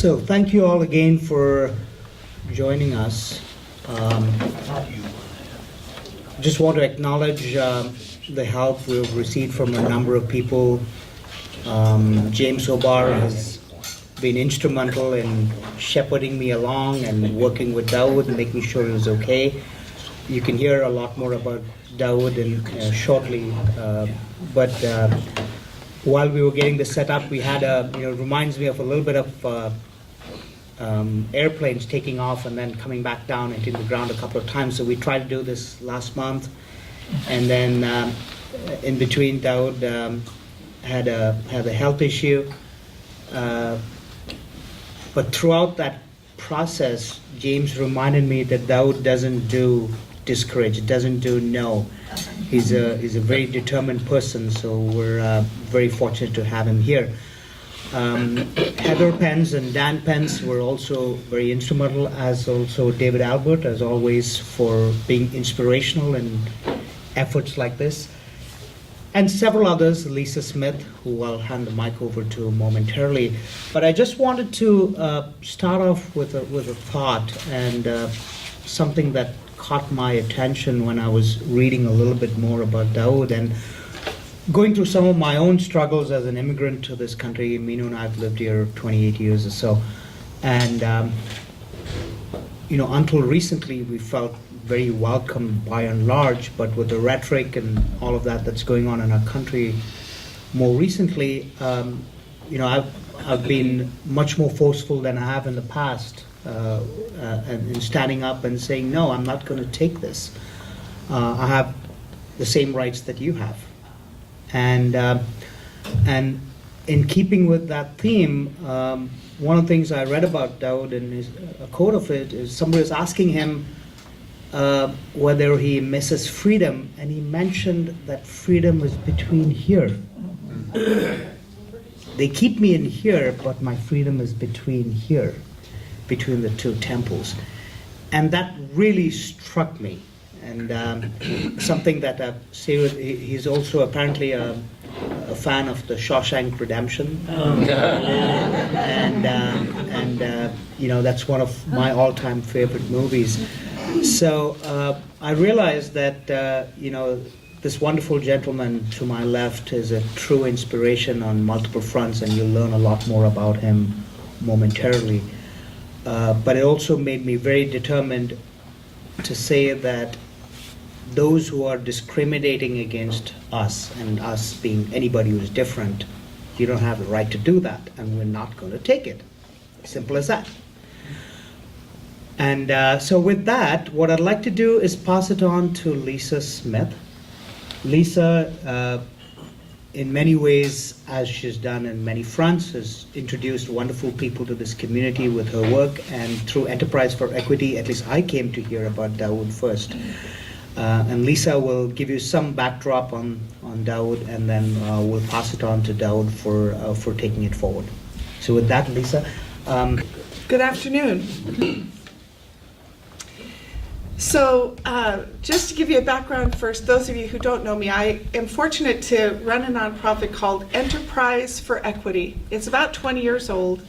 So thank you all again for joining us. Just want to acknowledge the help we've received from a number of people. James Obar has been instrumental in shepherding me along and working with Dawud and making sure it was okay. You can hear a lot more about Dawud shortly, but while we were getting this set up, we had it reminds me of a little bit of airplanes taking off and then coming back down into the ground a couple of times. So we tried to do this last month, and then in between, Dawud had a health issue. But throughout that process, James reminded me that Dawud doesn't do discourage, doesn't do no. He's a very determined person, so we're very fortunate to have him here. Heather Pence and Dan Pence were also very instrumental, as also David Albert, as always, for being inspirational in efforts like this. And several others, Lisa Smith, who I'll hand the mic over to momentarily. But I just wanted to start off with a thought and something that caught my attention when I was reading a little bit more about Dawud and going through some of my own struggles as an immigrant to this country. Minu and I have lived here 28 years or so. And, until recently, we felt very welcome by and large, but with the rhetoric and all of that that's going on in our country more recently, I've been much more forceful than I have in the past, and in standing up and saying, no, I'm not going to take this. I have the same rights that you have. And in keeping with that theme, one of the things I read about Dawud, and a quote of it, is somebody was asking him whether he misses freedom, and he mentioned that freedom is between here. They keep me in here, but my freedom is between here, between the two temples. And that really struck me. And something that he's also apparently a fan of the Shawshank Redemption. That's one of my all-time favorite movies. So I realized that, this wonderful gentleman to my left is a true inspiration on multiple fronts, and you'll learn a lot more about him momentarily. But it also made me very determined to say that those who are discriminating against us, and us being anybody who's different, you don't have the right to do that, and we're not going to take it. Simple as that. And so with that, what I'd like to do is pass it on to Lisa Smith. Lisa, in many ways, as she's done in many fronts, has introduced wonderful people to this community with her work, and through Enterprise for Equity, at least I came to hear about Dawud first. And Lisa will give you some backdrop on Dawud, and then we'll pass it on to Dawud for taking it forward. So with that, Lisa. Good afternoon. So just to give you a background first, those of you who don't know me, I am fortunate to run a nonprofit called Enterprise for Equity. It's about 20 years old.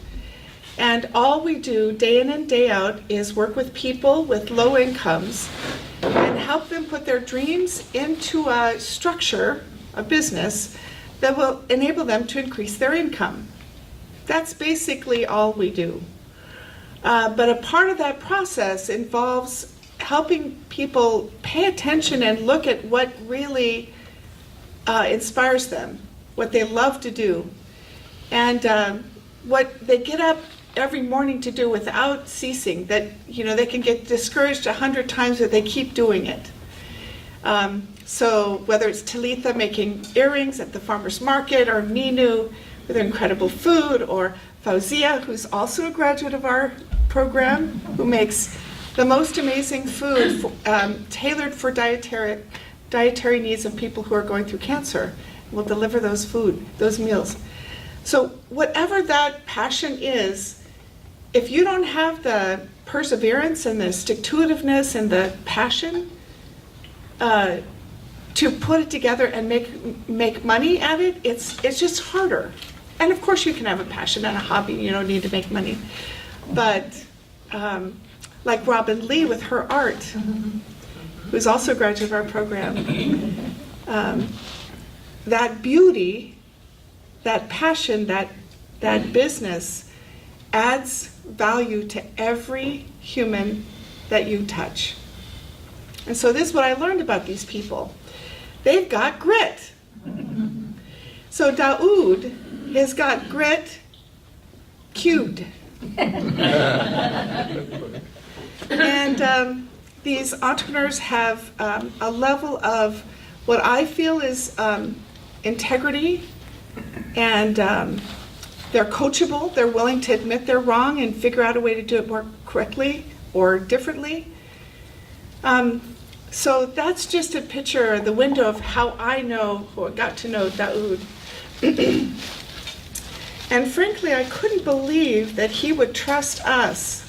And all we do day in and day out is work with people with low incomes and help them put their dreams into a structure, a business, that will enable them to increase their income. That's basically all we do. But a part of that process involves helping people pay attention and look at what really inspires them, what they love to do, and what they get up every morning to do without ceasing, that they can get discouraged 100 times, but they keep doing it. So whether it's Talitha making earrings at the farmer's market, or Minu with incredible food, or Fauzia, who's also a graduate of our program, who makes the most amazing food tailored for dietary needs of people who are going through cancer. We'll deliver those meals. So whatever that passion is, if you don't have the perseverance and the stick-to-itiveness and the passion to put it together and make money at it, it's just harder. And of course you can have a passion and a hobby, you don't need to make money. But like Robin Lee with her art, who's also a graduate of our program, that beauty, that passion, that business adds value to every human that you touch. And so this is what I learned about these people. They've got grit. So Dawud has got grit cubed. And these entrepreneurs have a level of what I feel is integrity, and they're coachable. They're willing to admit they're wrong and figure out a way to do it more correctly or differently. So that's just a picture, the window of how I know or got to know Dawud. And frankly, I couldn't believe that he would trust us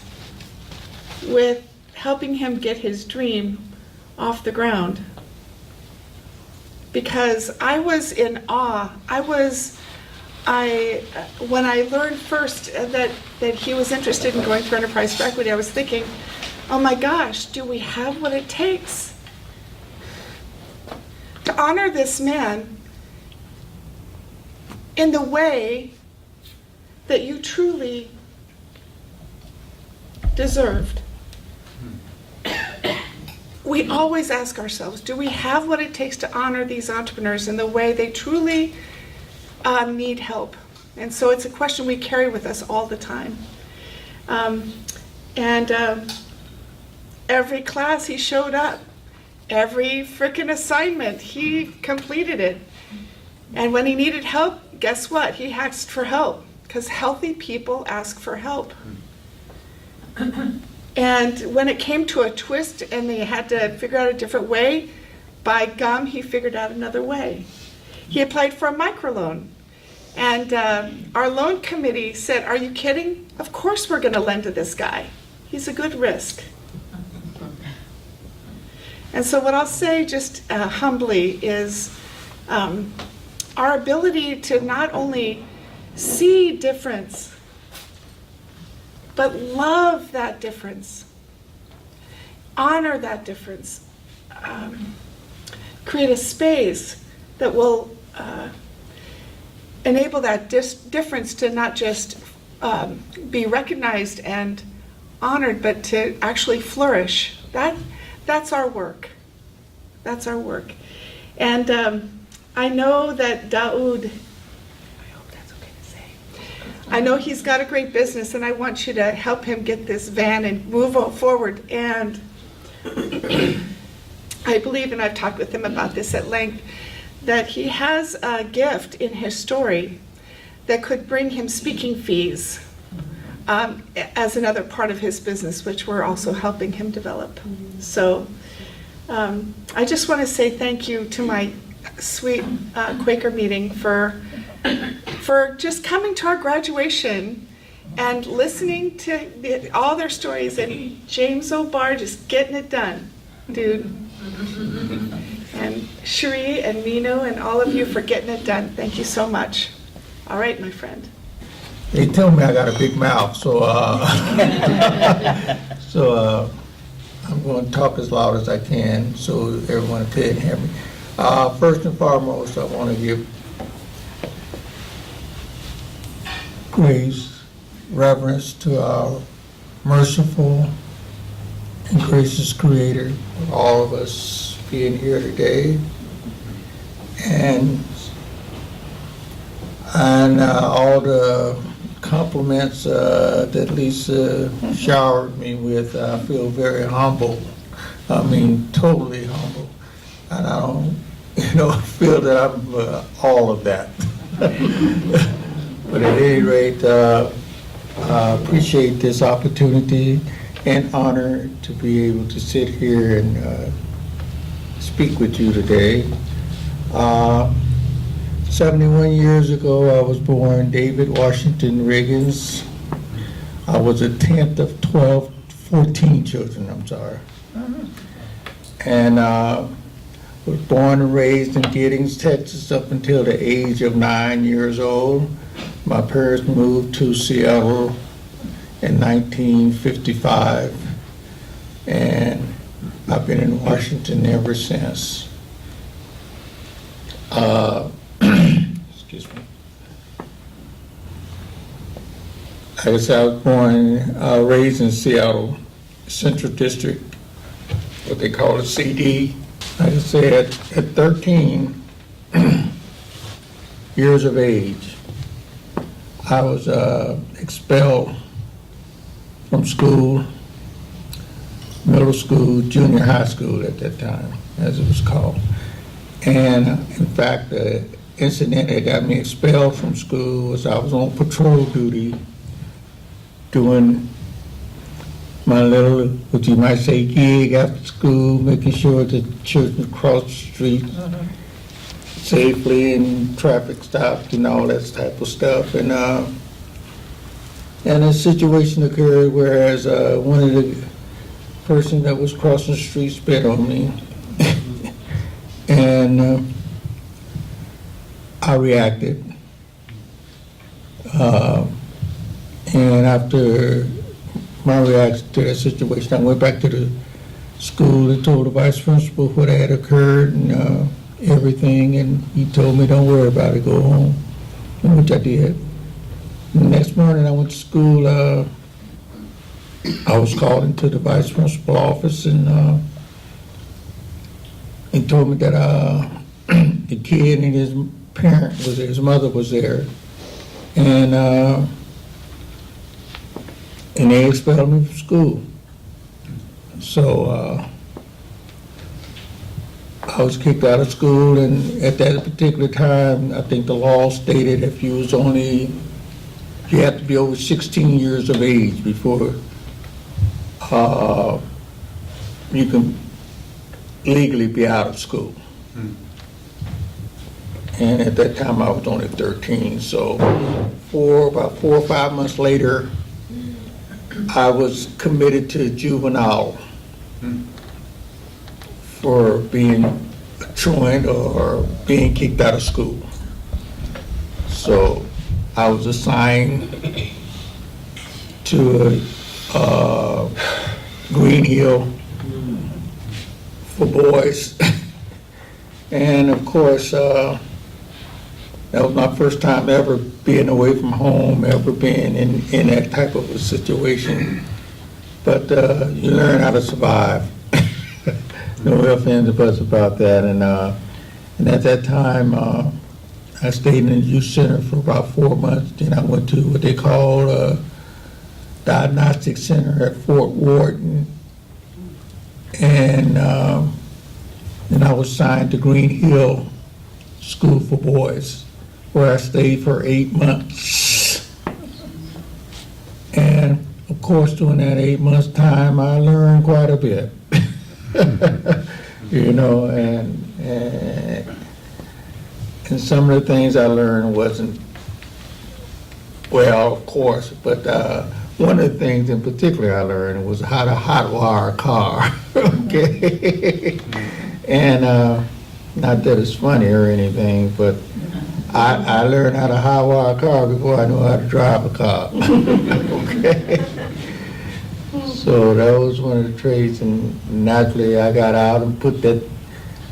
with helping him get his dream off the ground. Because I was in awe. When I learned first that he was interested in going through Enterprise for Equity, I was thinking, oh my gosh, do we have what it takes to honor this man in the way that you truly deserved? We always ask ourselves, do we have what it takes to honor these entrepreneurs in the way they truly need help? And so it's a question we carry with us all the time. Every class he showed up, every frickin' assignment, he completed it. And when he needed help, guess what? He asked for help, because healthy people ask for help. And when it came to a twist and they had to figure out a different way, by gum, he figured out another way. He applied for a microloan. And our loan committee said, are you kidding? Of course we're going to lend to this guy. He's a good risk. And so what I'll say just humbly is our ability to not only see difference, but love that difference, honor that difference, create a space that will enable that difference to not just be recognized and honored, but to actually flourish. That's our work. That's our work. And I know that Dawud, I hope that's okay to say, I know he's got a great business, and I want you to help him get this van and move forward. And I believe, and I've talked with him about this at length, that he has a gift in his story that could bring him speaking fees as another part of his business, which we're also helping him develop. So I just want to say thank you to my sweet Quaker meeting for just coming to our graduation and listening to all their stories, and James O'Barr just getting it done, dude. And Shree and Mino and all of you for getting it done. Thank you so much. All right, my friend. They tell me I got a big mouth, so I'm going to talk as loud as I can so everyone can hear me. First and foremost, I want to give grace, reverence to our merciful and gracious Creator, all of us being here today, and all the compliments that Lisa showered me with. I feel very humble. I mean, totally humble, and I don't, feel that I'm all of that. But at any rate, I appreciate this opportunity and honor to be able to sit here and speak with you today. 71 years ago, I was born David Washington Riggins. I was the 10th of 14 children, I'm sorry. And was born and raised in Giddings, Texas, up until the age of 9 years old. My parents moved to Seattle in 1955, and I've been in Washington ever since. Excuse me. I guess I was born, raised in Seattle Central District, what they call a CD. Like I said, at 13 years of age, I was expelled from school, middle school, junior high school at that time, as it was called. And in fact, the incident that got me expelled from school was I was on patrol duty doing my little, what you might say, gig after school, making sure that children cross the street safely and traffic stopped and all that type of stuff. And a situation occurred whereas one of the person that was crossing the street spit on me. And I reacted. And after my reaction to that situation, I went back to the school and told the vice principal what had occurred and everything, and he told me, don't worry about it, go home, which I did. The next morning I went to school, I was called into the vice principal office, and he told me that the kid and his parent was there, his mother was there, and they expelled me from school. So I was kicked out of school, and at that particular time, I think the law stated if you had to be over 16 years of age before you can legally be out of school. And at that time, I was only 13, so about 4 or 5 months later, I was committed to juvenile for being a truant or being kicked out of school. So I was assigned to Green Hill for boys. And of course, that was my first time ever being away from home, ever being in that type of a situation. But you learn how to survive. No ifs, ands, or buts about that. And at that time, I stayed in the youth center for about 4 months. Then I went to what they call diagnostic center at Fort Worden. And then I was assigned to Green Hill School for Boys, where I stayed for 8 months. And of course, during that 8 months time, I learned quite a bit. You know, and some of the things I learned wasn't, well, of course, but one of the things in particular I learned was how to hotwire a car. Okay? And not that it's funny or anything, but I learned how to hotwire a car before I knew how to drive a car. Okay? So that was one of the trades, and naturally I got out and put that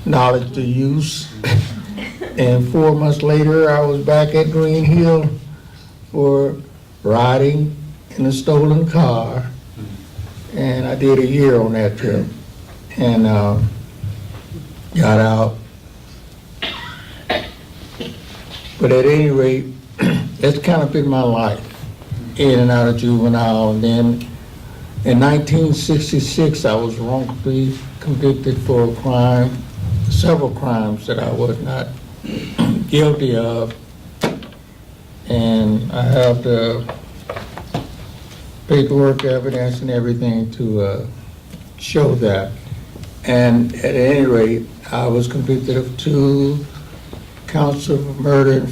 knowledge to use. And 4 months later, I was back at Green Hill for riding in a stolen car, and I did a year on that trip, and got out. But at any rate, that's kind of been my life, in and out of juvenile. And then in 1966, I was wrongfully convicted for a crime, several crimes that I was not guilty of. And I have the paperwork, evidence, and everything to show that. And at any rate, I was convicted of 2 counts of murder,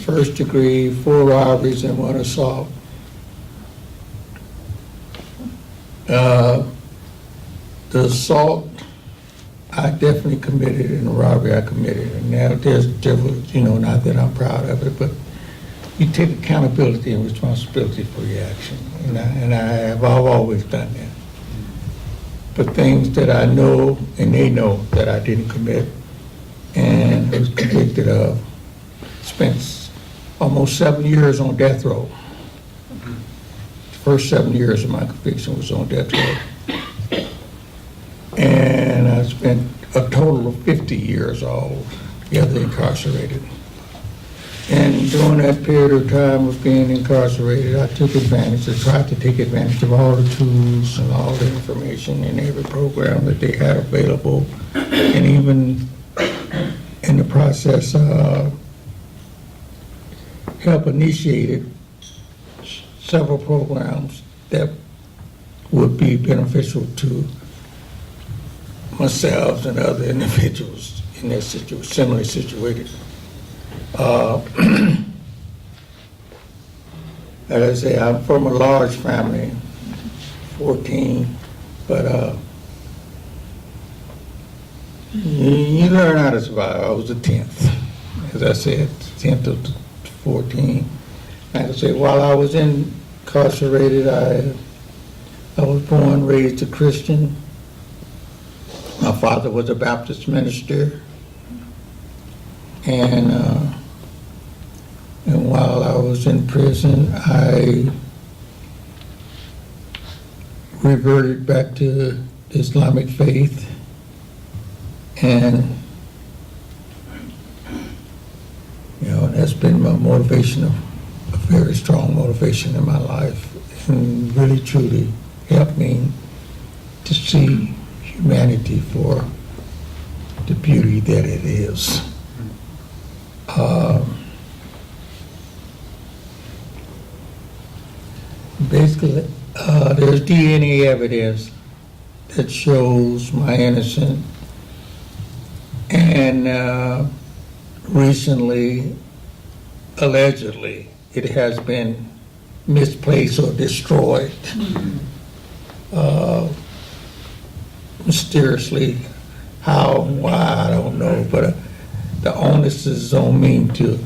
first degree, 4 robberies, and 1 assault. The assault, I definitely committed, and the robbery I committed. And now there's difference, you know, not that I'm proud of it, but you take accountability and responsibility for your action, and I've always done that. But things that I know and they know that I didn't commit and was convicted of, spent almost 7 years on death row. The first 7 years of my conviction was on death row. And I spent a total of 50 years altogether incarcerated. And during that period of time of being incarcerated, I tried to take advantage of all the tools and all the information in every program that they had available. And even in the process, help initiated several programs that would be beneficial to myself and other individuals in that similarly situated. Like I say, I'm from a large family, 14, but you learn how to survive. I was the 10th, as I said, 10th of 14. Like I say, while I was incarcerated, I was born, raised a Christian. My father was a Baptist minister, and while I was in prison, I reverted back to Islamic faith, and that's been my motivation, a very strong motivation in my life, and really truly helped me to see humanity for the beauty that it is. Basically, there's DNA evidence that shows my innocence, and recently, allegedly, it has been misplaced or destroyed. Mysteriously, how and why, I don't know, but the onus is on me to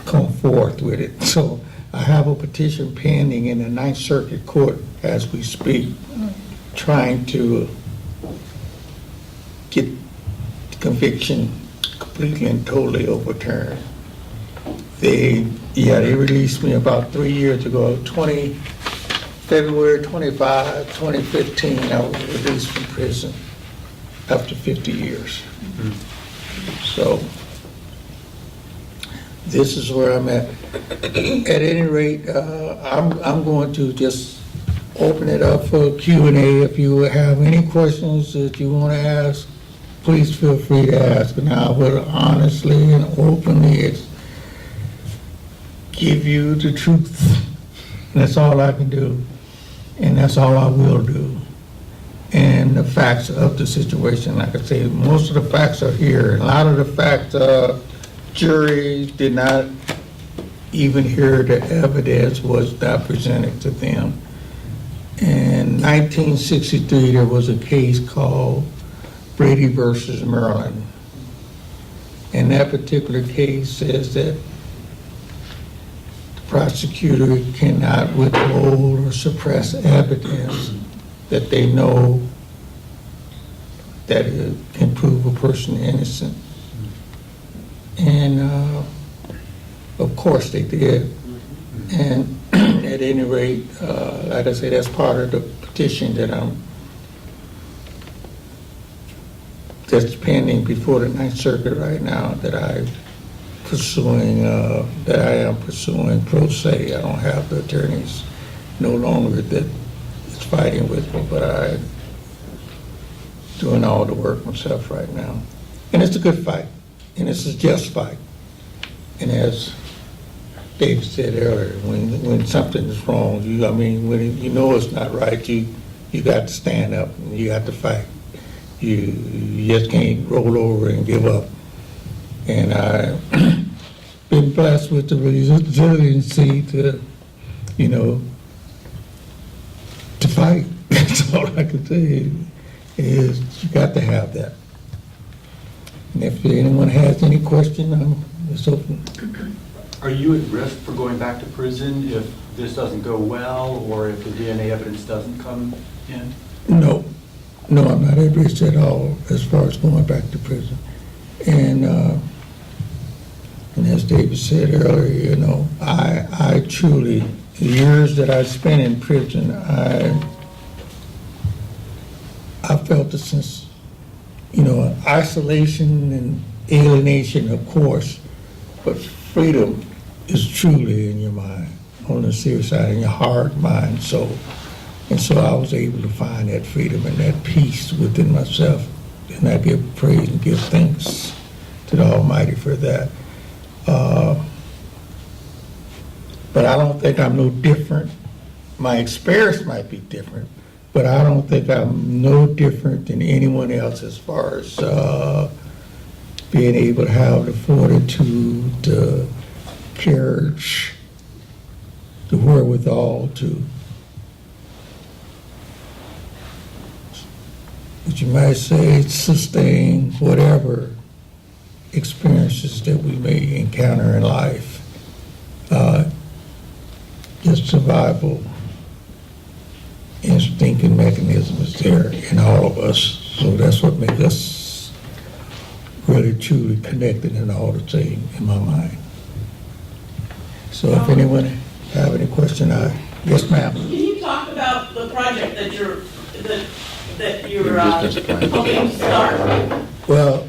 come forth with it. So I have a petition pending in the Ninth Circuit Court as we speak, trying to get the conviction completely and totally overturned. They released me about 3 years ago, February 25, 2015, I was released from prison after 50 years. So this is where I'm at. At any rate, I'm going to just open it up for Q&A. If you have any questions that you want to ask, please feel free to ask. And I will honestly and openly give you the truth. That's all I can do. And that's all I will do. And the facts of the situation, like I say, most of the facts are here. A lot of the facts, juries did not even hear the evidence was not presented to them. In 1963, there was a case called Brady versus Maryland. And that particular case says that the prosecutor cannot withhold or suppress evidence that they know that it can prove a person innocent. And of course they did. And at any rate, like I say, that's part of the petition that's pending before the Ninth Circuit right now that I am pursuing pro se. I don't have the attorneys no longer that is fighting with me, but I'm doing all the work myself right now. And it's a good fight, and it's a just fight. And as Dave said earlier, when something is wrong, when you know it's not right, you got to stand up and you got to fight. You just can't roll over and give up. And I've been blessed with the resiliency to fight. That's all I can say is you got to have that. And if anyone has any question, it's open. Are you at risk for going back to prison if this doesn't go well, or if the DNA evidence doesn't come in? No, I'm not at risk at all as far as going back to prison. And as David said earlier, I truly, the years that I spent in prison, I felt a sense, isolation and alienation, of course, but freedom is truly in your mind, on the serious side, in your heart, mind, soul. And so I was able to find that freedom and that peace within myself. And I give praise and give thanks to the Almighty for that. But I don't think I'm no different. My experience might be different, but I don't think I'm no different than anyone else as far as being able to have the fortitude, the courage, the wherewithal to, what you might say, sustain whatever experiences that we may encounter in life. Just survival instinct and mechanism is there in all of us. So that's what makes us really truly connected and all the same in my mind. So if anyone have any question, yes, ma'am. Can you talk about the project that you're hoping to start? Well,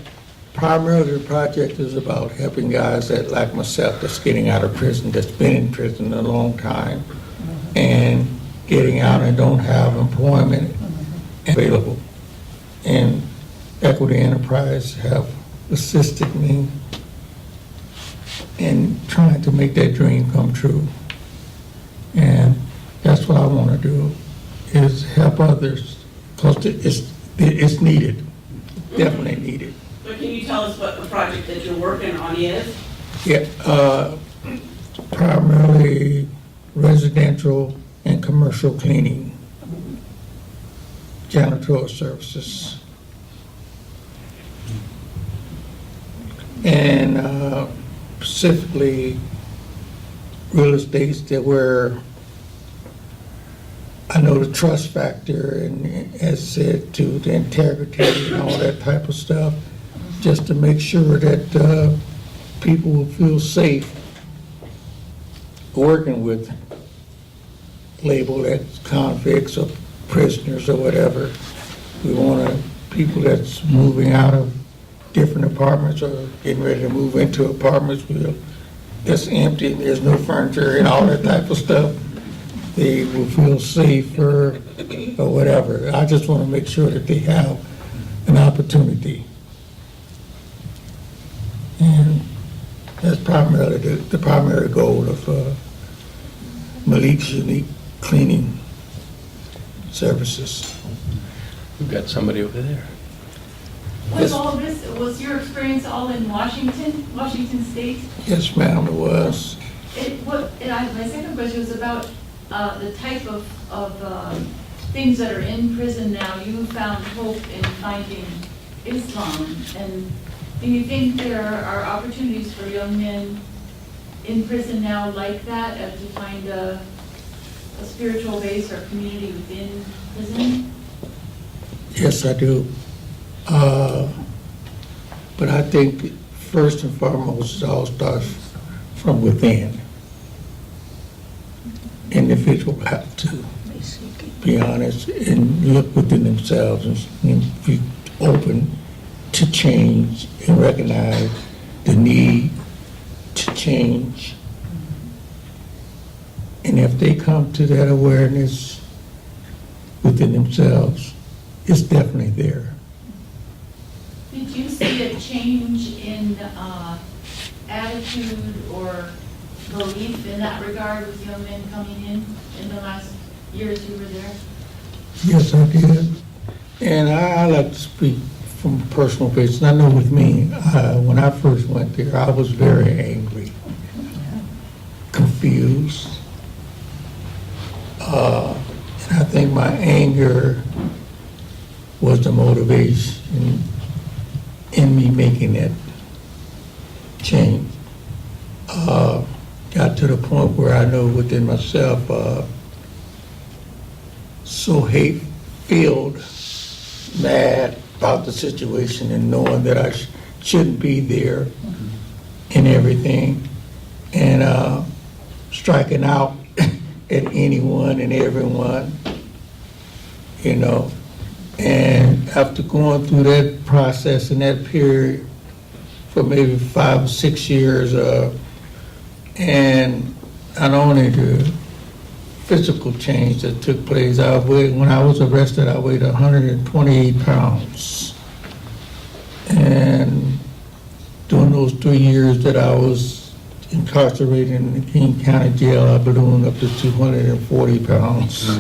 primarily the project is about helping guys that, like myself, that's getting out of prison, that's been in prison a long time, and getting out and don't have employment available. And Equity Enterprise have assisted me in trying to make that dream come true. And that's what I want to do, is help others, because it's needed, definitely needed. But can you tell us what the project that you're working on is? Yeah, primarily residential and commercial cleaning, janitorial services. And specifically real estates that where I know the trust factor and, as said, to the integrity and all that type of stuff, just to make sure that people will feel safe working with labeled as convicts or prisoners or whatever. We want people that's moving out of different apartments or getting ready to move into apartments that's empty and there's no furniture and all that type of stuff. They will feel safer or whatever. I just want to make sure that they have an opportunity. And that's primarily the primary goal of Malik's unique cleaning services. We've got somebody over there. Was all this, was your experience all in Washington State? Yes, ma'am, it was. My second question was about the type of things that are in prison now. You found hope in finding Islam, and do you think there are opportunities for young men in prison now like that, to find a spiritual base or community within prison? Yes, I do. But I think first and foremost, it all starts from within. Individual have to be honest and look within themselves and be open to change and recognize the need to change. And if they come to that awareness within themselves, it's definitely there. Did you see a change in attitude or belief in that regard with young men coming in the last years you were there? Yes, I did. And I like to speak from a personal basis. I know with me, when I first went there, I was very angry, confused. And I think my anger was the motivation in me making that change. to the point where I know within myself, so hate-filled, mad about the situation and knowing that I shouldn't be there and everything, and striking out at anyone and everyone, you know. And after going through that process in that period for maybe 5 or 6 years, and not only the physical change that took place, when I was arrested, I weighed 128 pounds. And during those 3 years that I was incarcerated in the King County Jail, I ballooned up to 240 pounds.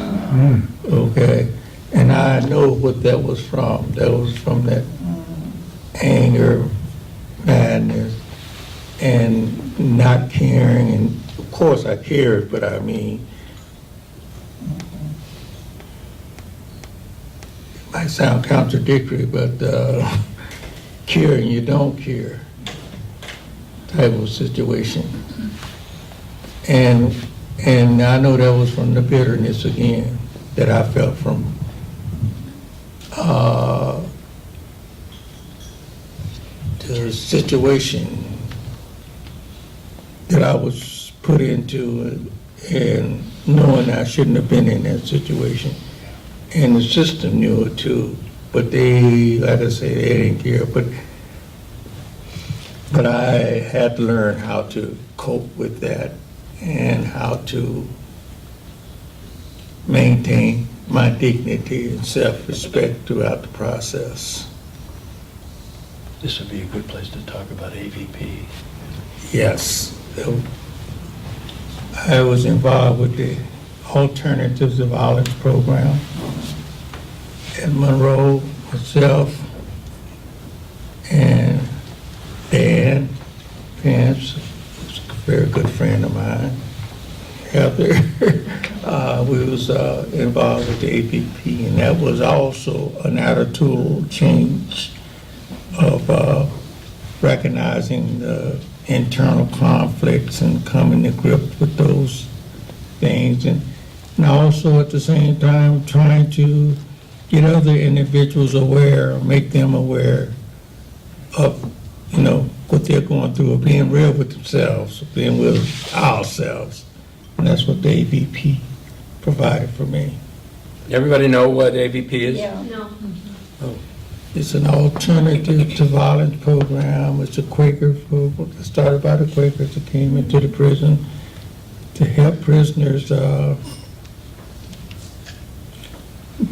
Okay. And I know what that was from. That was from that anger, madness, and not caring. And of course I cared, but I mean, it might sound contradictory, but caring, you don't care type of situation. And I know that was from the bitterness again that I felt from the situation that I was put into, and knowing I shouldn't have been in that situation. And the system knew it too, but they, like I say, they didn't care. But I had to learn how to cope with that and how to maintain my dignity and self-respect throughout the process. This would be a good place to talk about AVP. Yes. I was involved with the Alternatives to Violence program at Monroe, myself, and Dan Pence, who's a very good friend of mine, Heather. We was involved with the APP, and that was also an attitudinal change of recognizing the internal conflicts and coming to grips with those things, and also at the same time trying to get other individuals aware, make them aware of, you know, what they're going through, of being real with themselves, being with ourselves. And that's what the AVP provided for me. Everybody know what AVP is? No. It's an alternative to violence program. It's a Quaker program started by the Quakers that came into the prison to help prisoners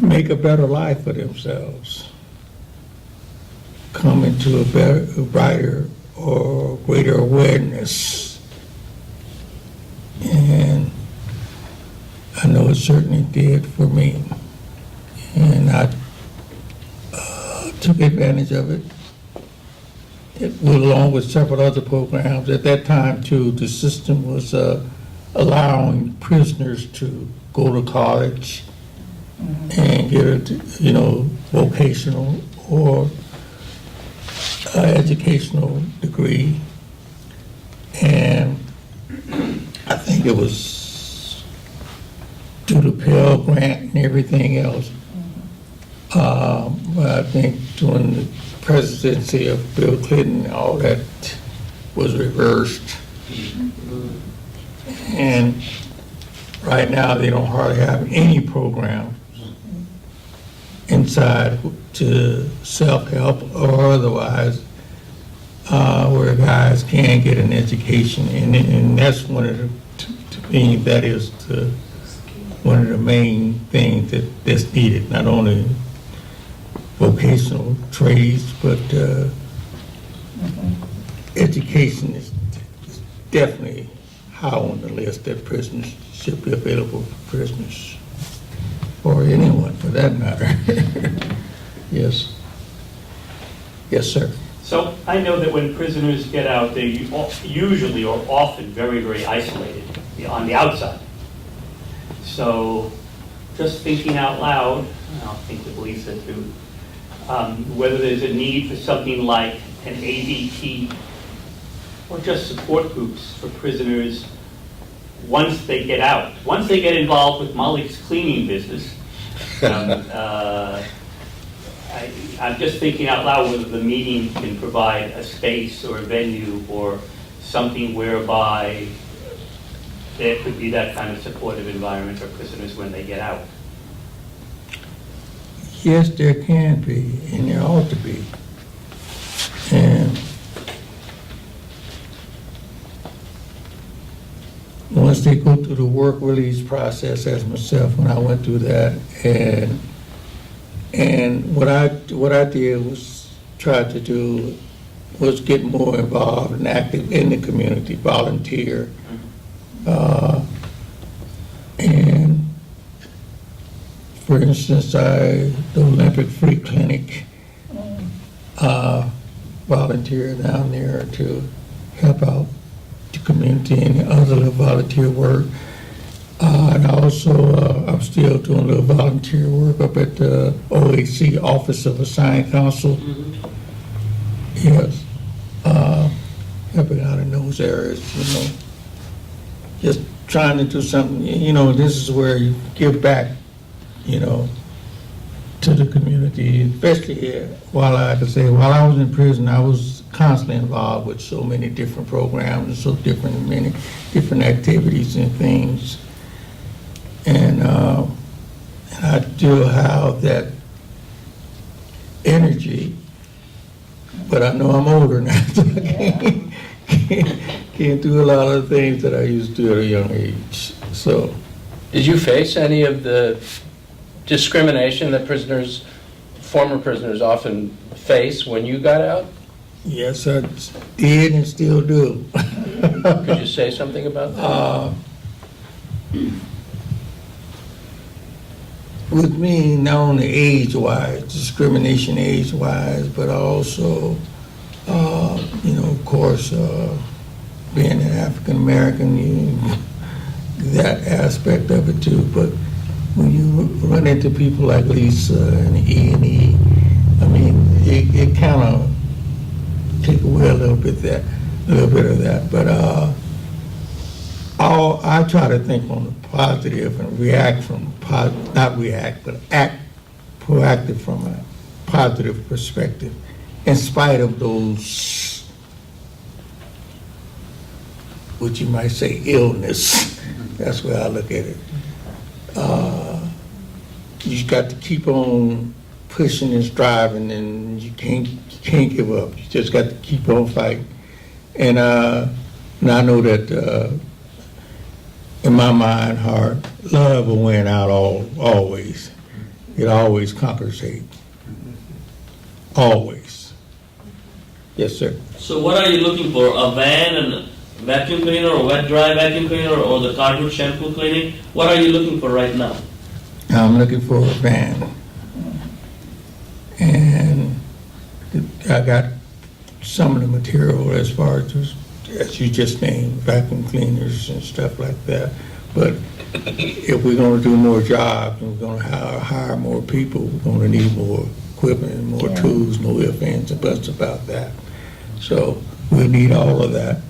make a better life for themselves, come into a better, brighter, or greater awareness. And I know it certainly did for me. And I took advantage of it. Along with several other programs. At that time, too, the system was allowing prisoners to go to college and get a, you know, vocational or educational degree. And I think it was through the Pell Grant and everything else. I think during the presidency of Bill Clinton, all that was reversed. And right now, they don't hardly have any programs inside to self-help or otherwise where guys can get an education. And that's one of the, to me, that is one of the main things that's needed, not only vocational trades, but education is definitely high on the list that prisoners should be available for prisoners, or anyone for that matter. Yes. Yes, sir. So I know that when prisoners get out, they usually or often very, very isolated on the outside. So just thinking out loud, I'll think with Lisa too, whether there's a need for something like an AVP or just support groups for prisoners once they get out, once they get involved with Malik's cleaning business, I'm just thinking out loud whether the meeting can provide a space or a venue or something whereby there could be that kind of supportive environment for prisoners when they get out. Yes, there can be, and there ought to be. And once they go through the work release process, as myself, when I went through that, and what I did was try to do was get more involved and active in the community, volunteer. And for instance, the Olympic Free Clinic volunteer down there to help out the community and other little volunteer work. And also, I'm still doing a little volunteer work up at the OAC, Office of Assigned Counsel. Yes, helping out in those areas, just trying to do something, this is where you give back, to the community, especially while I was in prison, I was constantly involved with so many different programs and many different activities and things. And I still have that energy, but I know I'm older now, so I can't do a lot of the things that I used to at a young age. So, Did you face any of the discrimination that former prisoners often face when you got out? yes, I did and still do. Could you say something about that? With me, not only age-wise, discrimination age-wise, but also, of course, being an African-American, that aspect of it too. But when you run into people like Lisa and E&E, it kind of take away a little bit of that. But I try to think on the positive and act proactive from a positive perspective, in spite of those, what you might say, illness. That's where I look at it. You got to keep on pushing and striving, and you can't give up. You just got to keep on fighting. And I know that in my mind, heart, love will win out always. It always conquers hate. Always. Yes, sir. So what are you looking for? A van and a vacuum cleaner, or wet dry vacuum cleaner, or the cartridge shampoo cleaning? What are you looking for right now? I'm looking for a van. And I got some of the material as far as you just named, vacuum cleaners and stuff like that. But if we're going to do more jobs and we're going to hire more people, we're going to need more equipment and more tools, no ifs, ands, and buts about that. So we'll need all of that.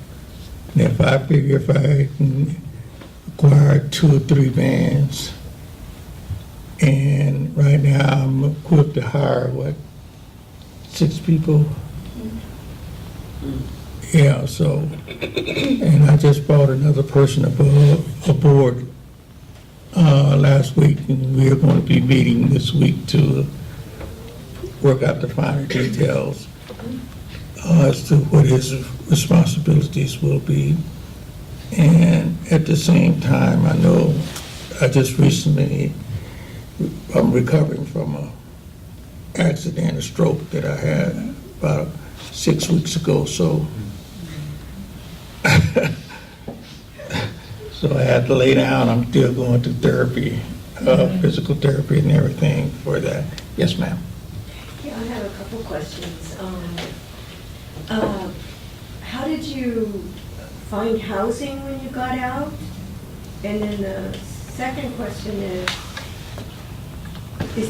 And if I can acquire 2 or 3 vans, and right now I'm equipped to hire, 6 people? Yeah, so, and I just brought another person aboard last week, and we are going to be meeting this week to work out the finer details as to what his responsibilities will be. And at the same time, I know I'm recovering from an accident, a stroke that I had about 6 weeks ago, so so I had to lay down. I'm still going through therapy, physical therapy and everything for that. Yes, ma'am. Yeah, I have a couple questions. How did you find housing when you got out? And then the second question is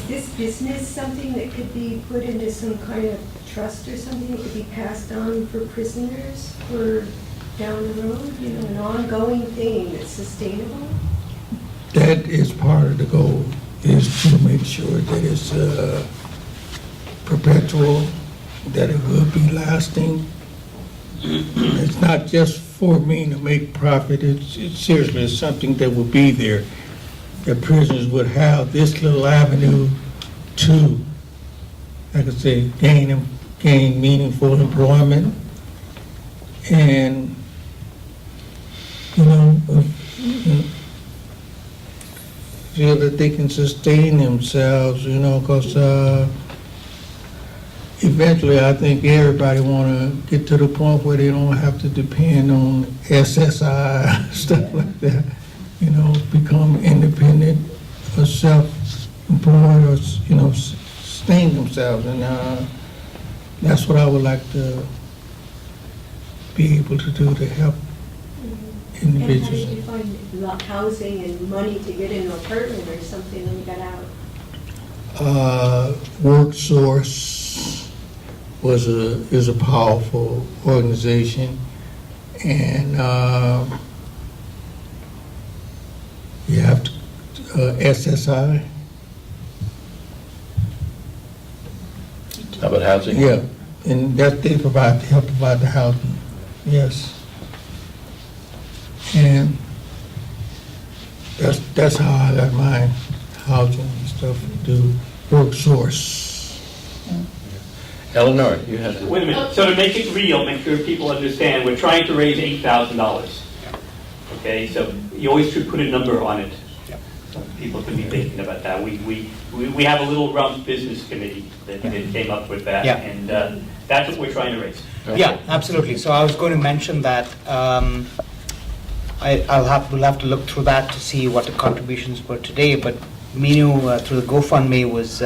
this business something that could be put into some kind of trust or something that could be passed on for prisoners for down the road, you know, an ongoing thing that's sustainable? That is part of the goal, is to make sure that it's perpetual, that it will be lasting. It's not just for me to make profit, it's seriously, it's something that will be there. That prisoners would have this little avenue to, like I say, gain meaningful employment, and, you know, feel that they can sustain themselves, you know, because eventually I think everybody want to get to the point where they don't have to depend on SSI, stuff like that, you know, become independent or self-employed, or, you know, sustain themselves. And that's what I would like to be able to do to help And how individuals. did you find housing and money to get in an apartment or something when you got out? WorkSource is a powerful organization, and you have to SSI. How about housing? Yeah, and that they help provide the housing. Yes, and that's how I got my housing and stuff through WorkSource. Eleanor, you had a... Wait a minute, so to make it real, make sure people understand, we're trying to raise $8,000. Okay, so you always should put a number on it. So people can be thinking about that. We have a little round business committee that came up with that, Yeah. and that's what we're trying to raise. Yeah, absolutely. So I was going to mention that we'll have to look through that to see what the contributions were today. But Minu, through the GoFundMe, was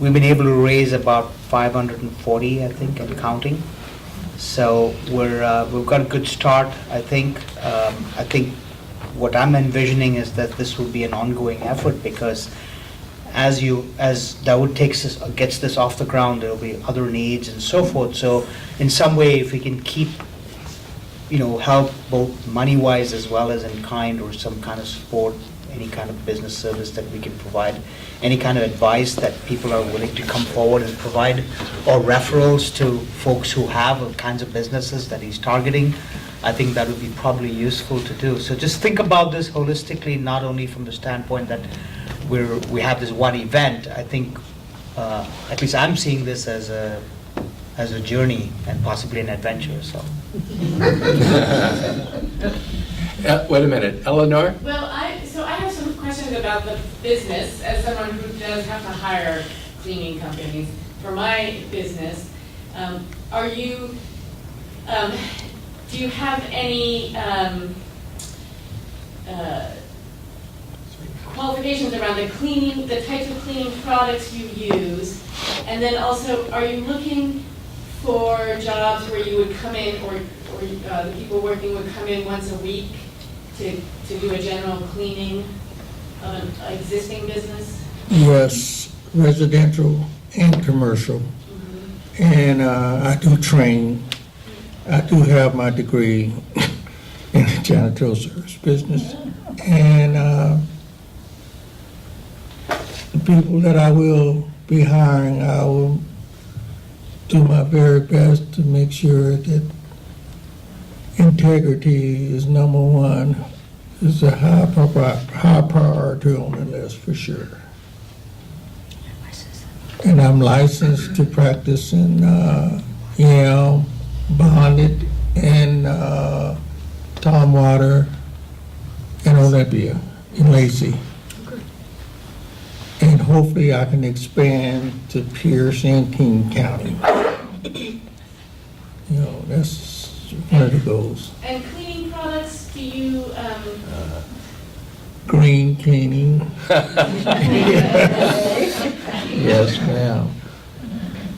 we've been able to raise about 540, I think, and counting. So we've got a good start, I think. I think what I'm envisioning is that this will be an ongoing effort, because as Dawud gets this off the ground, there will be other needs and so forth. So in some way, if we can keep, help both money-wise as well as in kind, or some kind of support, any kind of business service that we can provide, any kind of advice that people are willing to come forward and provide, or referrals to folks who have all kinds of businesses that he's targeting, I think that would be probably useful to do. So just think about this holistically, not only from the standpoint that we have this one event. I think, at least I'm seeing this as a journey and possibly an adventure. So. Wait a minute, Eleanor? Well, I have some questions about the business, as someone who does have to hire cleaning companies. For my business, do you have any qualifications around the types of cleaning products you use? And then also, are you looking for jobs where you would come in, or the people working would come in once a week to do a general cleaning of an existing business? Yes, residential and commercial. Mm-hmm. And I do train. I do have my degree in the janitorial service business. And the people that I will be hiring, I will do my very best to make sure that integrity is number one. It's a high priority on the list for sure. And I'm licensed to practice in Yale, bonded in Tomwater, and Olympia, in Lacey. And hopefully I can expand to Pierce and King County. That's one of the goals. And cleaning products, do you, Green cleaning. Yes, ma'am.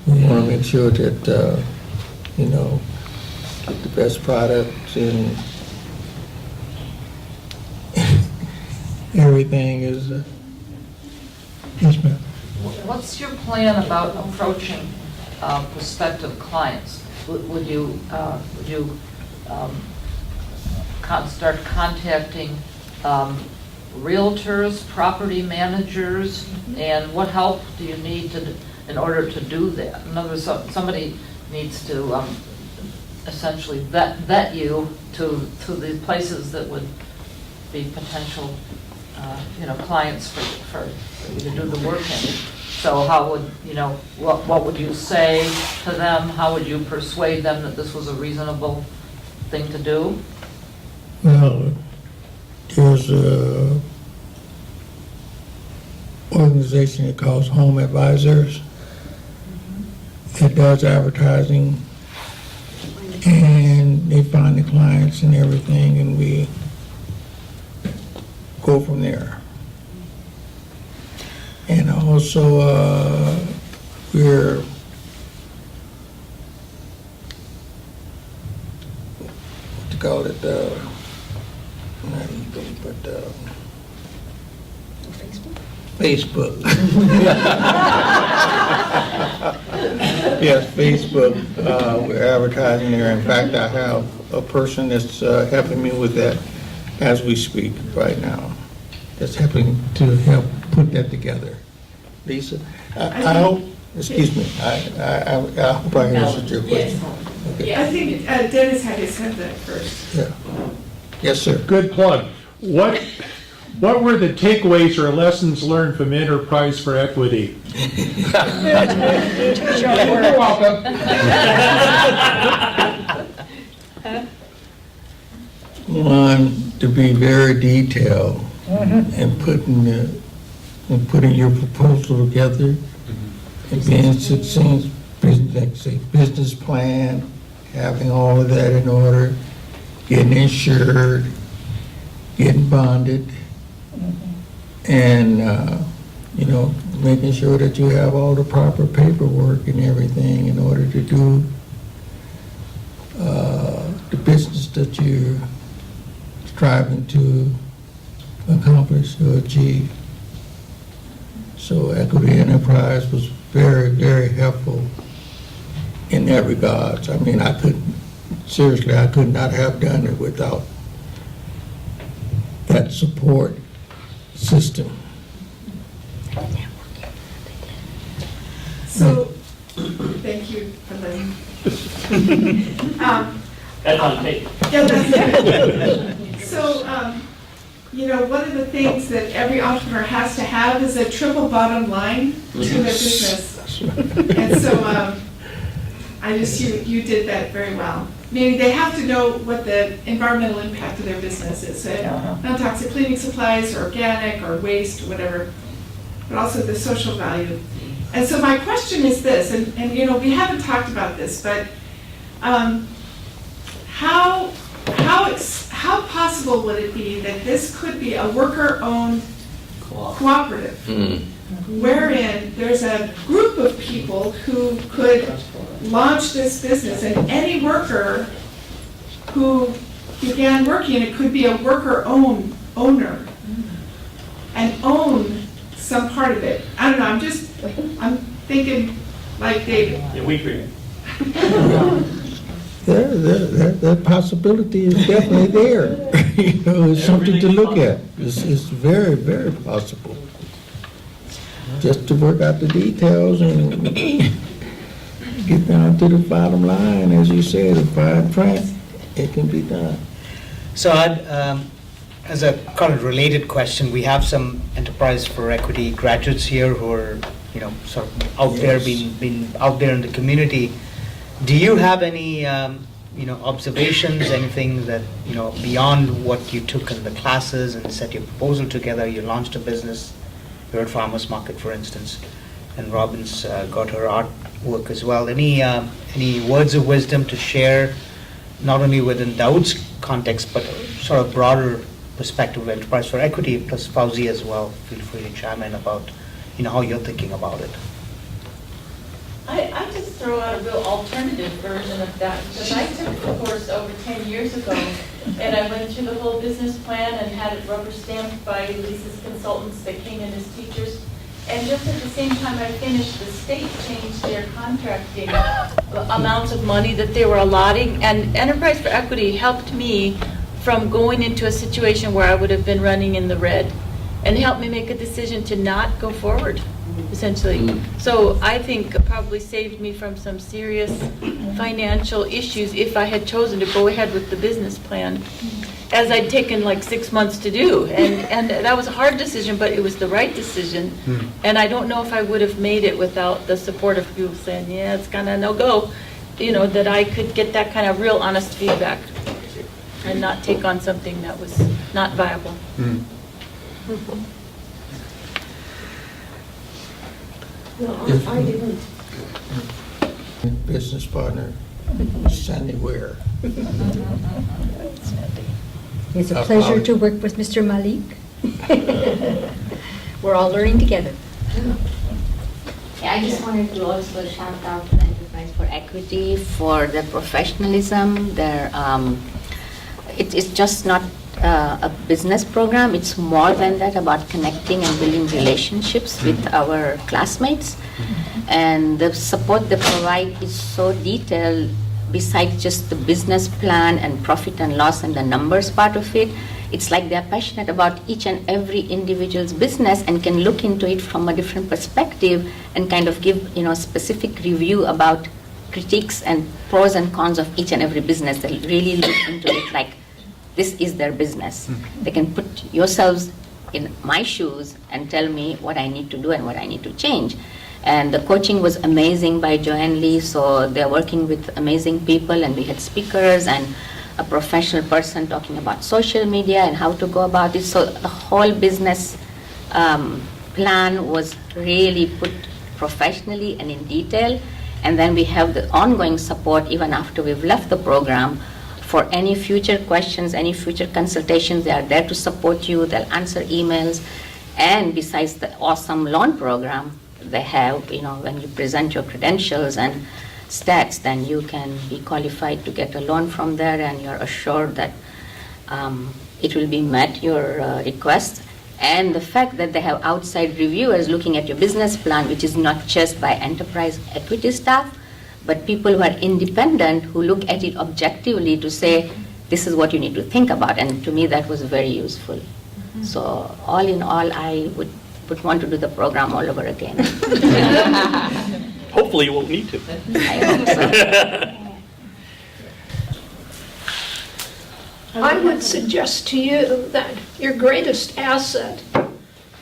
We want to make sure that, get the best products, and everything is, yes, ma'am. What's your plan about approaching prospective clients? Would you start contacting realtors, property managers, and what help do you need in order to do that? In other words, somebody needs to essentially vet you to the places that would be potential, clients for you to do the work in. So how would, what would you say to them? How would you persuade them that this was a reasonable thing to do? Well, there's a organization that calls Home Advisors that does advertising, and they find the clients and everything, and we go from there. And also, we're what to call it, not eBay, but Facebook. Yes, Facebook. We're advertising there. In fact, I have a person that's helping me with that as we speak right now. That's helping to help put that together. Lisa, I hope. Excuse me. I hope I answered your question. Okay. I think Dennis had his hand up first. Yeah. Yes, sir. Good plug. What were the takeaways or lessons learned from Enterprise for Equity? You're welcome. One, to be very detailed and putting your proposal together and being succinct, like say business plan, having all of that in order, getting insured, getting bonded, and making sure that you have all the proper paperwork and everything in order to do the business that you're striving to accomplish or achieve. So Equity Enterprise was very, very helpful in that regard. I mean, I could not have done it without that support system. So, thank you for letting me. That's on tape. Yeah, that's it. So, one of the things that every entrepreneur has to have is a triple bottom line to their business. And so, you did that very well. Meaning they have to know what the environmental impact of their business is. Non-toxic cleaning supplies, or organic, or waste, or whatever, but also the social value. And so my question is this, and we haven't talked about this, but how possible would it be that this could be a worker-owned cooperative, wherein there's a group of people who could launch this business, and any worker who began working, it could be a owner, and own some part of it. I don't know, I'm thinking like David. Yeah, we agree. That possibility is definitely there. It's something to look at. It's very, very possible. Just to work out the details and get down to the bottom line, as you said, the fine print, it can be done. So as a kind of related question, we have some Enterprise for Equity graduates here who are, sort of out there, being out there in the community. Do you have any, observations, anything that, beyond what you took in the classes and set your proposal together, you launched a business, you're at Farmers Market, for instance, and Robin's got her artwork as well. Any words of wisdom to share, not only within Dawud's context, but sort of broader perspective of Enterprise for Equity, plus Fauzi as well? Feel free to chime in about, how you're thinking about it. I just throw out a real alternative version of that, because I took the course over 10 years ago, and I went through the whole business plan and had it rubber stamped by Lisa's consultants that came in as teachers. And just at the same time I finished, the state changed their contracting amounts of money that they were allotting, and Enterprise for Equity helped me from going into a situation where I would have been running in the red, and helped me make a decision to not go forward, essentially. So I think it probably saved me from some serious financial issues if I had chosen to go ahead with the business plan, as I'd taken like 6 months to do. And that was a hard decision, but it was the right decision. And I don't know if I would have made it without the support of people saying, yeah, it's kind of no-go, that I could get that kind of real honest feedback and not take on something that was not viable. No, I didn't. Business partner, Sandy Ware. It's a pleasure to work with Mr. Malik. We're all learning together. Yeah, I just wanted to also shout out to Enterprise for Equity for their professionalism. It's just not a business program. It's more than that, about connecting and building relationships with our classmates. And the support they provide is so detailed. Besides just the business plan and profit and loss and the numbers part of it, it's like they're passionate about each and every individual's business and can look into it from a different perspective and kind of give, specific review about critiques and pros and cons of each and every business. They really look into it like this is their business. They can put yourselves in my shoes and tell me what I need to do and what I need to change. And the coaching was amazing by Joanne Lee, so they're working with amazing people, and we had speakers and a professional person talking about social media and how to go about it. So the whole business plan was really put professionally and in detail. And then we have the ongoing support even after we've left the program. For any future questions, any future consultations, they are there to support you. They'll answer emails. And besides the awesome loan program they have, when you present your credentials and stats, then you can be qualified to get a loan from there, and you're assured that it will be met, your request. And the fact that they have outside reviewers looking at your business plan, which is not just by enterprise equity staff, but people who are independent, who look at it objectively to say, this is what you need to think about. And to me, that was very useful. So all in all, I would want to do the program all over again. Hopefully you won't need to. I hope so. I would suggest to you that your greatest asset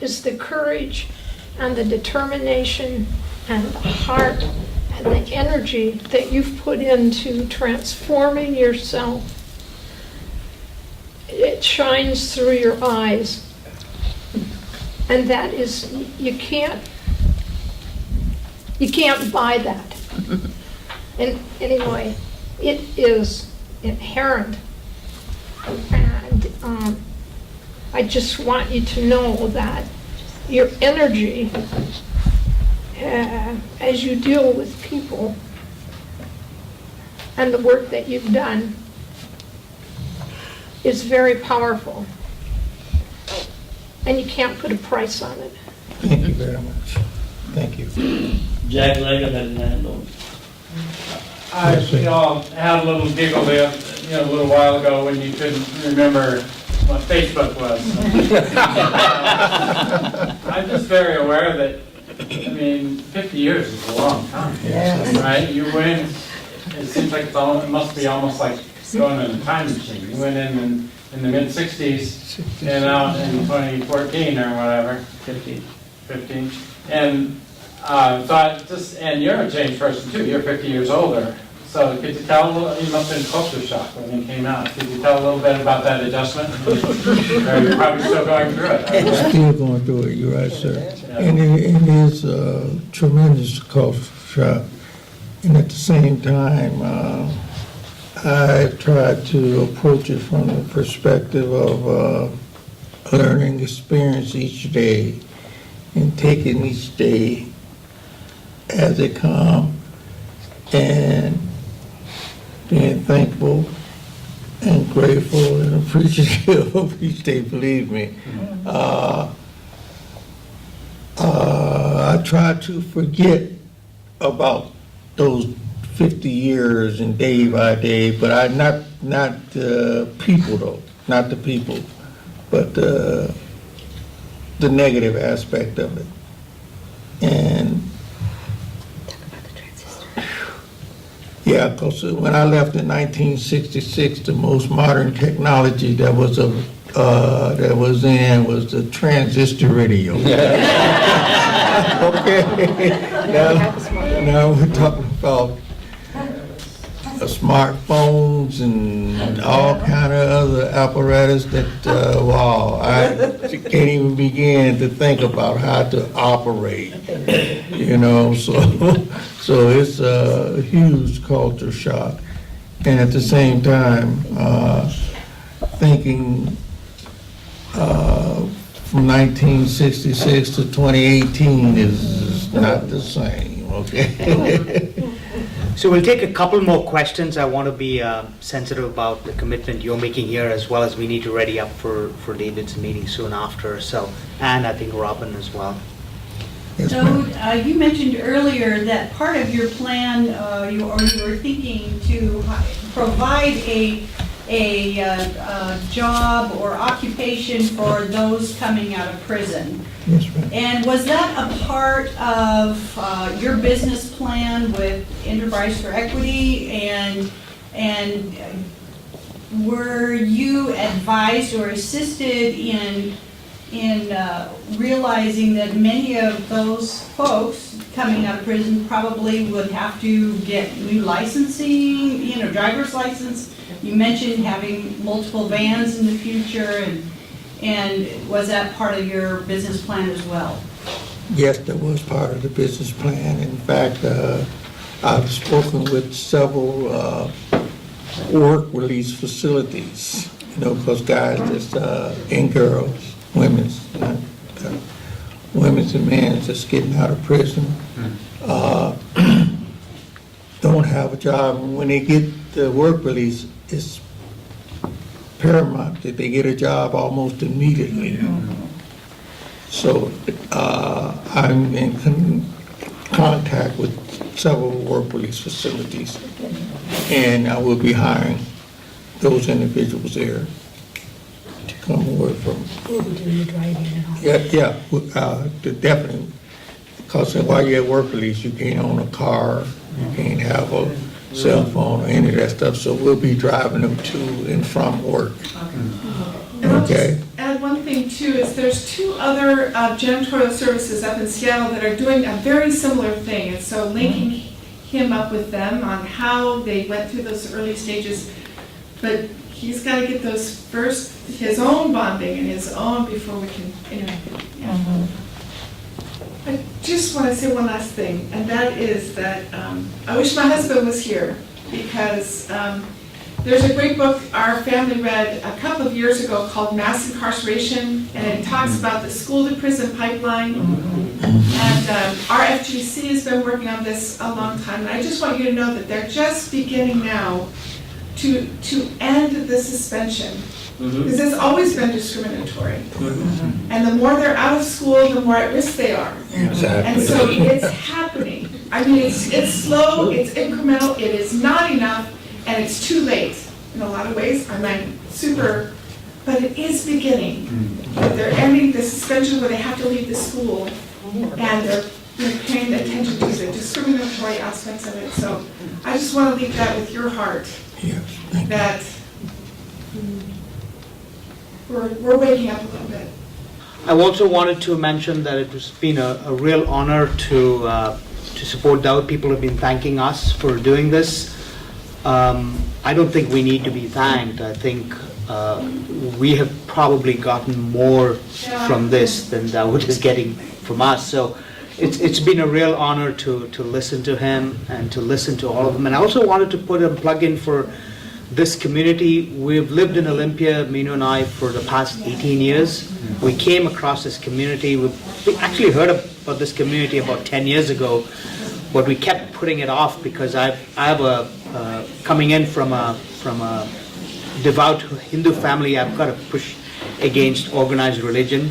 is the courage and the determination and the heart and the energy that you've put into transforming yourself. It shines through your eyes. And that is, you can't buy that. And anyway, it is inherent. And I just want you to know that your energy, as you deal with people, and the work that you've done, is very powerful. And you can't put a price on it. Thank you very much. Thank you. Jack Lager had his hand on. I had a little giggle there, a little while ago when you couldn't remember what Facebook was. I'm just very aware that, 50 years is a long time, right? You went, it seems like it must be almost like going in a time machine. You went in the mid-60s and out in 2014 or whatever. 15. And and you're a changed person too. You're 50 years older. So could you tell, you must have been culture shock when you came out. Could you tell a little bit about that adjustment? Or you're probably still going through it. Still going through it, you're right, sir. And it is a tremendous culture shock. And at the same time, I tried to approach it from the perspective of learning experience each day and taking each day as it comes and being thankful and grateful and appreciative of each day, believe me. I try to forget about those 50 years and day by day, but I not people though. not the people, but the negative aspect of it. And yeah, because when I left in 1966, the most modern technology that was in was the transistor radio. Okay, now we're talking about smartphones and all kind of other apparatus that, wow, I can't even begin to think about how to operate, you know, so it's a huge culture shock. And at the same time, thinking from 1966 to 2018 is not the same, okay? So we'll take a couple more questions. I want to be sensitive about the commitment you're making here, as well as we need to ready up for David's meeting soon after. So, and I think Robin as well. So you mentioned earlier that part of your plan, you were thinking to provide a job or occupation for those coming out of prison. Yes, ma'am. And was that a part of your business plan with Enterprise for Equity? And were you advised or assisted in realizing that many of those folks coming out of prison probably would have to get new licensing, you know, driver's license? You mentioned having multiple vans in the future, and was that part of your business plan as well? Yes, that was part of the business plan. In fact, I've spoken with several work release facilities, you know, because guys just, and girls, women's and men just getting out of prison, don't have a job. And when they get the work release, it's paramount that they get a job almost immediately. So I'm in contact with several work release facilities, and I will be hiring those individuals there to come work from. Yeah, definitely. Because while you're at work release, you can't own a car, you can't have a cell phone or any of that stuff. So we'll be driving them to and from work. And I'll Okay. just add one thing too, is there's two other janitorial services up in Seattle that are doing a very similar thing. And so linking him up with them on how they went through those early stages. But he's got to get those first, his own bonding and his own before we can, you know. Yeah. I just want to say one last thing, and that is that I wish my husband was here, because there's a great book our family read a couple of years ago called Mass Incarceration, and it talks about the school-to-prison pipeline. And our FGC has been working on this a long time, and I just want you to know that they're just beginning now to end the suspension. Because it's always been discriminatory. And the more they're out of school, the more at risk they are. Exactly. And so it's happening. I mean, it's slow, it's incremental, it is not enough, and it's too late in a lot of ways. I mean, super, but it is beginning. They're ending the suspension where they have to leave the school, and they're paying attention to the discriminatory aspects of it. So I just want to leave that with your heart. Yes, that we're waking up a little bit. I also wanted to mention that it has been a real honor to support Dawud. People have been thanking us for doing this. I don't think we need to be thanked. I think we have probably gotten more from this than Dawud is getting from us. So it's been a real honor to listen to him and to listen to all of them. And I also wanted to put a plug in for this community. We've lived in Olympia, Mino and I, for the past 18 years. We came across this community. We actually heard about this community about 10 years ago, but we kept putting it off because I have coming in from a devout Hindu family. I've got to push against organized religion.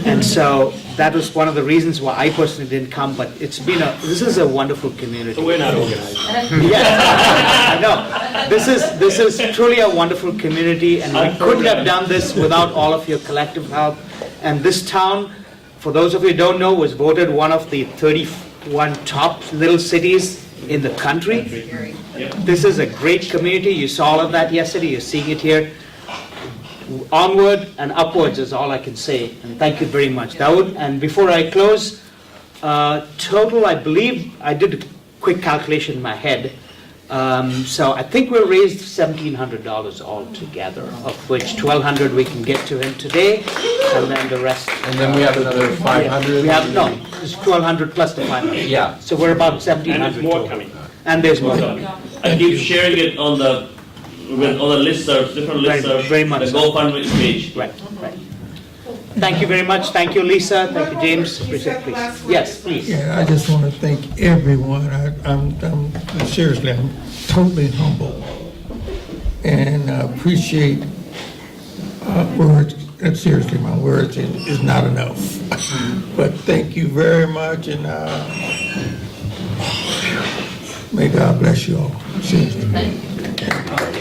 And so that was one of the reasons why I personally didn't come, but this is a wonderful community. We're not organized. Yeah, I know. This is truly a wonderful community, and we couldn't have done this without all of your collective help. And this town, for those of you who don't know, was voted one of the 31 top little cities in the country. This is a great community. You saw all of that yesterday. You're seeing it here. Onward and upwards is all I can say. And thank you very much, Dawud. And before I close, total, I believe, I did a quick calculation in my head. So I think we raised $1,700 altogether, of which $1,200 we can get to him today, and then the rest. And then we have another 500? We have, no, it's $1,200 plus the 500. Yeah. So we're about 1,700. And there's more total. coming. And there's more coming. I keep sharing it on the listservs, different listservs, very much the so. GoFundMe page. Right. Thank you very much. Thank you, Lisa. Thank you, James. Appreciate it, please. Yes, please. Yeah, I just want to thank everyone. I'm seriously, I'm totally humble and appreciate words. And seriously, my words is not enough. But thank you very much, and may God bless you all. Seriously. Thank you.